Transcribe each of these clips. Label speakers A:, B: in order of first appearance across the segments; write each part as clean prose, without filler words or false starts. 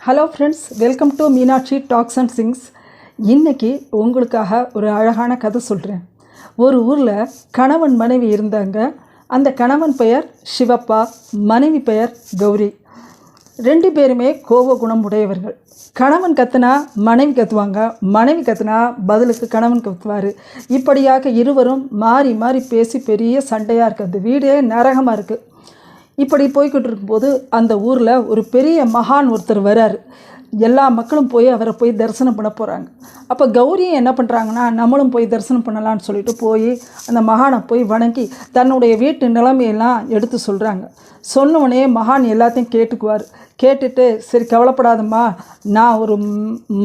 A: Hello friends, welcome to Meenakshi talks and sings. இன்றைக்கி உங்களுக்காக ஒரு அழகான கதை சொல்கிறேன். ஒரு ஊரில் கணவன் மனைவி இருந்தாங்க. அந்த கணவன் பெயர் சிவப்பா, மனைவி பெயர் கௌரி. 2 பேருமே கோப குணம் உடையவர்கள். கணவன் கத்துனா மனைவி கத்துவாங்க, மனைவி கத்துனா பதிலுக்கு கணவன் கத்துவார். இப்படியாக இருவரும் மாறி மாறி பேசி பெரிய சண்டையாக இருக்குது. அந்த வீடே நரகமாக இருக்குது. இப்படி போய்கிட்டு இருக்கும்போது அந்த ஊரில் ஒரு பெரிய மகான் ஒருத்தர் வராரு. எல்லா மக்களும் அவரை போய் தரிசனம் பண்ண போகிறாங்க. அப்போ கௌரியை என்ன பண்ணுறாங்கன்னா, நம்மளும் போய் தரிசனம் பண்ணலான்னு சொல்லிட்டு அந்த மகானை போய் வணங்கி தன்னுடைய வீட்டு நிலைமையெல்லாம் எடுத்து சொல்கிறாங்க. சொன்னவனே மகான் எல்லாத்தையும் கேட்டுக்குவார். கேட்டுட்டு, சரி கவலைப்படாதம்மா, நான் ஒரு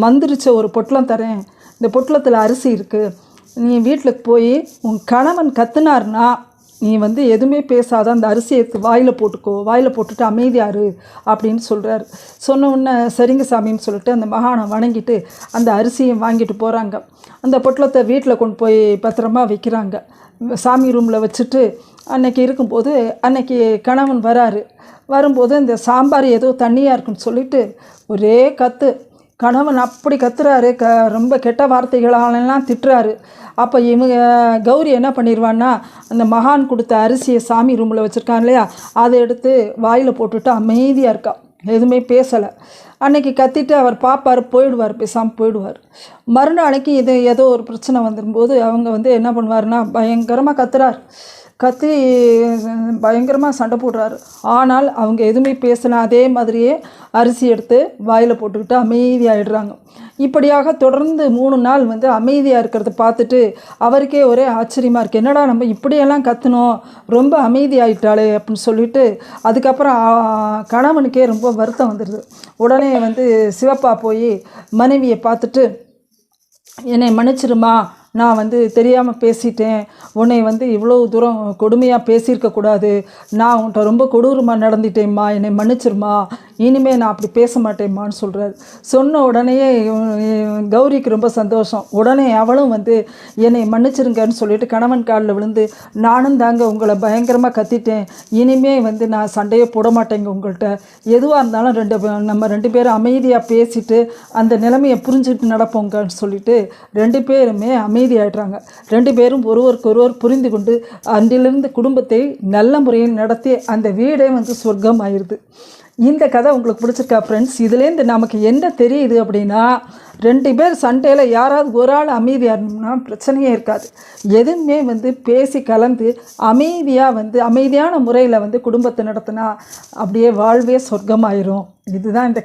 A: மந்திரிச்ச ஒரு பொட்டலம் தரேன், இந்த பொட்டலத்தில் அரிசி இருக்குது, நீ வீட்டில் போய் உன் கணவன் கத்துனார்னா நீ எதுவுமே பேசாத, அந்த அரிசியை வாயில் போட்டுக்கோ, வாயில் போட்டுட்டு அமைதியாரு அப்படின்னு சொல்கிறார். சொன்ன உடனே சரிங்க சாமின்னு சொல்லிட்டு அந்த மகானை வணங்கிட்டு அந்த அரிசியை வாங்கிட்டு போகிறாங்க. அந்த பொட்டலத்தை வீட்டில் கொண்டு போய் பத்திரமா வைக்கிறாங்க. சாமி ரூமில் வச்சுட்டு அன்னைக்கு இருக்கும்போது அன்னைக்கு கணவன் வரும்போது இந்த சாம்பார் ஏதோ தண்ணியாக இருக்குன்னு சொல்லிட்டு ஒரே கத்து. கணவன் அப்படி கத்துறாரு, ரொம்ப கெட்ட வார்த்தைகளெல்லாம் திட்டுறாரு. அப்போ கௌரி என்ன பண்ணிடுவான்னா, அந்த மகான் கொடுத்த அரிசியை சாமி ரூமில் வச்சுருக்கான் இல்லையா, அதை எடுத்து வாயில் போட்டுட்டு அமைதியாக இருக்கா, எதுவுமே பேசலை. அன்னைக்கு கத்திட்டு அவர் பார்ப்பார், போயிடுவார், பேசாமல் போயிடுவார். மறுநாளைக்கு ஏதோ ஒரு பிரச்சனை வந்துடும்போது அவங்க என்ன பண்ணுவார்னா, பயங்கரமாக கத்தி பயங்கரமாக சண்டை போடுறாரு. ஆனால் அவங்க எதுவுமே பேசினா அதே மாதிரியே அரிசி எடுத்து வாயில் போட்டுக்கிட்டு அமைதியாகிடுறாங்க. இப்படியாக தொடர்ந்து 3 நாள் அமைதியாக இருக்கிறத பார்த்துட்டு அவருக்கே ஒரே ஆச்சரியமாக இருக்குது. என்னடா நம்ம இப்படியெல்லாம் கற்றுனோம், ரொம்ப அமைதியாகிட்டாளே அப்படின்னு சொல்லிட்டு அதுக்கப்புறம் கணவனுக்கே ரொம்ப வருத்தம் வந்துடுது. உடனே சிவப்பா போய் மனைவியை பார்த்துட்டு, என்னை மன்னிச்சிருமா, நான் தெரியாமல் பேசிட்டேன், உன்னை இவ்வளோ தூரம் கொடுமையாக பேசியிருக்கக்கூடாது, நான் உன்கிட்ட ரொம்ப கொடூரமாக நடந்துட்டேம்மா, என்னை மன்னிச்சிருமா, இனிமேல் நான் அப்படி பேச மாட்டேம்மான்னு சொல்கிறார். சொன்ன உடனேயே கௌரிக்கு ரொம்ப சந்தோஷம். உடனே அவளும் என்னை மன்னிச்சிருங்கன்னு சொல்லிட்டு கணவன் காலில் விழுந்து, நானும் தாங்க உங்களை பயங்கரமாக கத்திட்டேன், இனிமே நான் சண்டையை போட மாட்டேங்க உங்கள்கிட்ட, எதுவாக இருந்தாலும் நம்ம 2 பேரும் அமைதியாக பேசிட்டு அந்த நிலைமையை புரிஞ்சுக்கிட்டு நடப்போங்கன்னு சொல்லிட்டு 2 பேருமே அமைதியாகிடுறாங்க. 2 பேரும் ஒருவருக்கொருவர் புரிந்து கொண்டு அன்றிலிருந்து குடும்பத்தை நல்ல முறையில் நடத்தி அந்த வீடே சொர்க்கம் ஆயிடுது. இந்த கதை உங்களுக்கு பிடிச்சிருக்கா ஃப்ரெண்ட்ஸ்? இதுலேருந்து நமக்கு என்ன தெரியுது அப்படின்னா, 2 பேர் சண்டையில் யாராவது ஒரு ஆள் அமைதியாக இருந்தோம்னா பிரச்சனையே இருக்காது. எதுவுமே பேசி கலந்து அமைதியாக அமைதியான முறையில் குடும்பத்தை நடத்தினா அப்படியே வாழ்வே சொர்க்கமாயிரும். இதுதான் இந்த கதை.